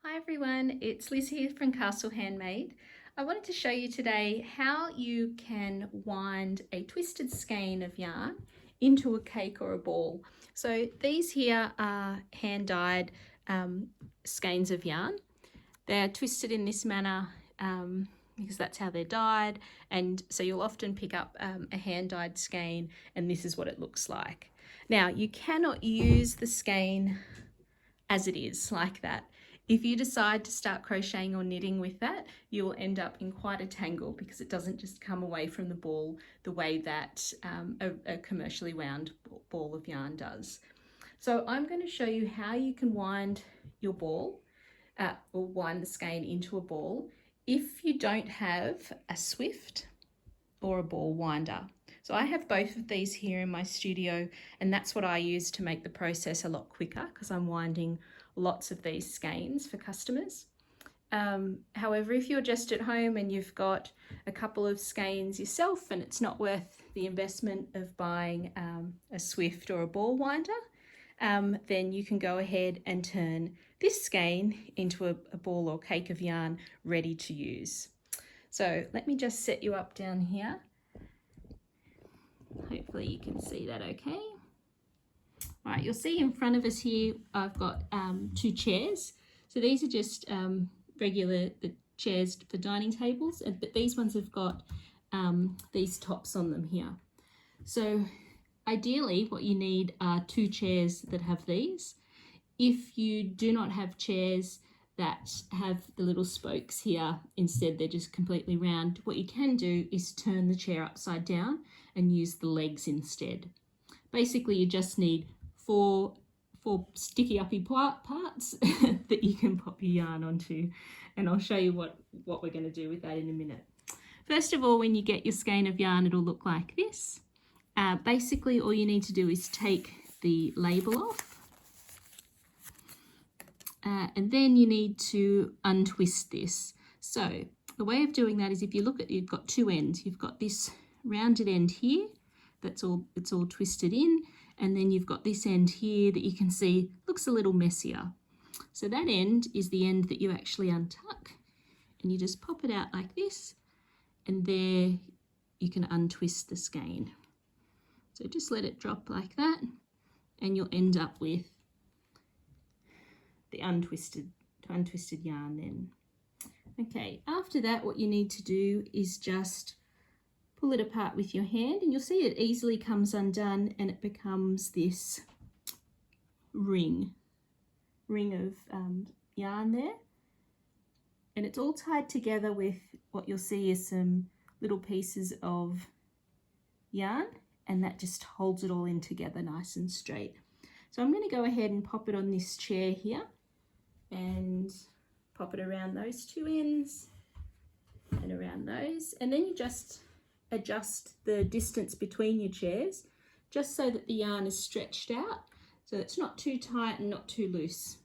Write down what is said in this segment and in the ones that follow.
Hi everyone, it's Liz here from Castle Handmade. I wanted to show you today how you can wind a twisted skein of yarn into a cake or a ball. So these here are hand-dyed skeins of yarn. They're twisted in this manner because that's how they're dyed, and so you'll often pick up a hand-dyed skein and this is what it looks like. Now you cannot use the skein as it is like that. If you decide to start crocheting or knitting with that, you will end up in quite a tangle because it doesn't just come away from the ball the way that a commercially wound ball of yarn does. So I'm going to show you how you can wind your ball or wind the skein into a ball if you don't have a Swift or a ball winder. So I have both of these here in my studio, and that's what I use to make the process a lot quicker because I'm winding lots of these skeins for customers. However, if you're just at home and you've got a couple of skeins yourself and it's not worth the investment of buying a Swift or a ball winder, then you can go ahead and turn this skein into a ball or cake of yarn ready to use. So let me just set you up down here. Hopefully you can see that okay. All right, you'll see in front of us here I've got two chairs. So these are just regular chairs for dining tables, but these ones have got these tops on them here. So ideally what you need are two chairs that have these. If you do not have chairs that have the little spokes here, instead they're just completely round, what you can do is turn the chair upside down and use the legs instead. Basically you just need four sticky uppy parts that you can pop your yarn onto, and I'll show you what we're going to do with that in a minute. First of all, when you get your skein of yarn, it'll look like this. Basically all you need to do is take the label off, and then you need to untwist this. So the way of doing that is, if you look at, you've got two ends. You've got this rounded end here it's all twisted in, and then you've got this end here that you can see looks a little messier. So that end is the end that you actually untuck, and you just pop it out like this, and there you can untwist the skein. So just let it drop like that, and you'll end up with the untwisted yarn then. Okay, after that what you need to do is just pull it apart with your hand, and you'll see it easily comes undone and it becomes this ring of yarn there, and it's all tied together with what you'll see is some little pieces of yarn, and that just holds it all in together nice and straight. So I'm going to go ahead and pop it on this chair here and pop it around those two ends and around those, and then you just adjust the distance between your chairs just so that the yarn is stretched out, so it's not too tight and not too loose,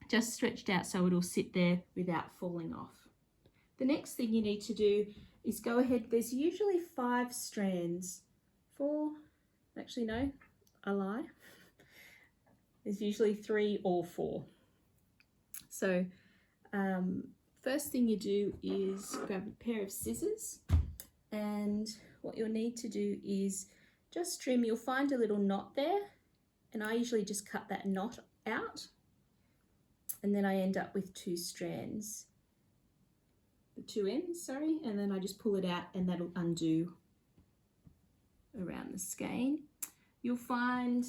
just stretched out so it'll sit there without falling off. The next thing you need to do is go ahead, there's usually 5 strands, 4, actually no, I lie, there's usually 3 or 4. So first thing you do is grab a pair of scissors, and what you'll need to do is just trim. You'll find a little knot there, and I usually just cut that knot out, and then I end up with 2 strands, the 2 ends, sorry, and then I just pull it out and that'll undo around the skein. You'll find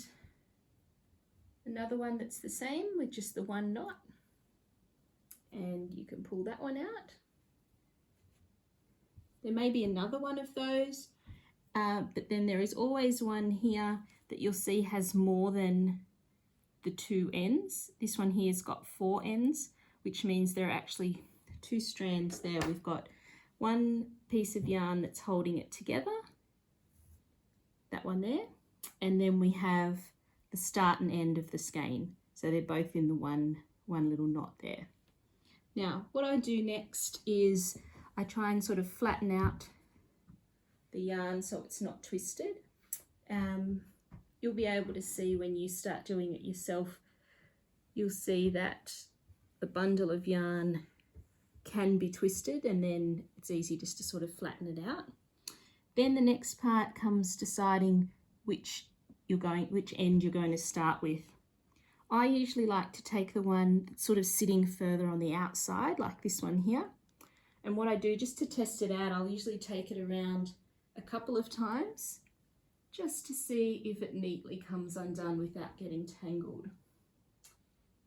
another one that's the same with just the 1 knot, and you can pull that one out. There may be another one of those, but then there is always one here that you'll see has more than the 2 ends. This one here has got 4 ends, which means there are actually 2 strands there. We've got one piece of yarn that's holding it together, that one there, and then we have the start and end of the skein. So they're both in the one little knot there. Now, what I do next is I try and sort of flatten out the yarn so it's not twisted. You'll be able to see when you start doing it yourself, you'll see that the bundle of yarn can be twisted, and then it's easy just to sort of flatten it out. Then the next part comes deciding which end you're going to start with. I usually like to take the one that's sort of sitting further on the outside, like this one here. And what I do, just to test it out, I'll usually take it around a couple of times just to see if it neatly comes undone without getting tangled.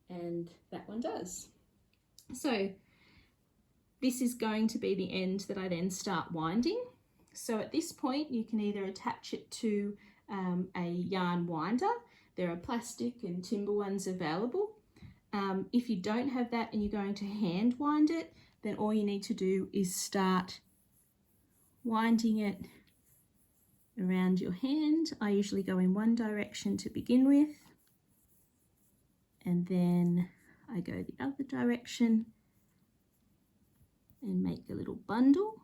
And that one does. So this is going to be the end that I then start winding. So at this point you can either attach it to a yarn winder. There are plastic and timber ones available. If you don't have that and you're going to hand wind it, then all you need to do is start winding it around your hand. I usually go in one direction to begin with, and then I go the other direction and make a little bundle.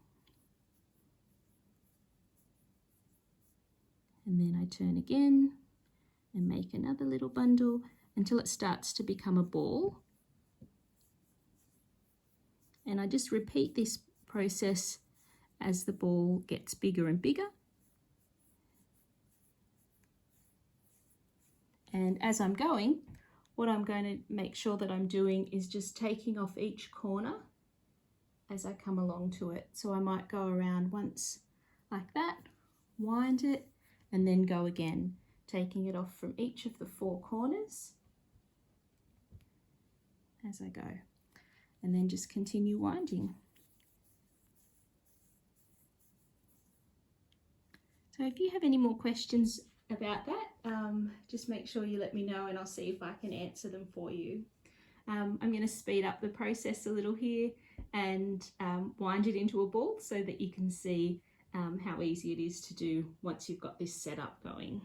And then I turn again and make another little bundle until it starts to become a ball. And I just repeat this process as the ball gets bigger and bigger. And as I'm going, what I'm going to make sure that I'm doing is just taking off each corner as I come along to it. So I might go around once like that, wind it, and then go again, taking it off from each of the 4 corners as I go, and then just continue winding. So if you have any more questions about that, just make sure you let me know and I'll see if I can answer them for you. I'm going to speed up the process a little here and wind it into a ball so that you can see how easy it is to do once you've got this set up going.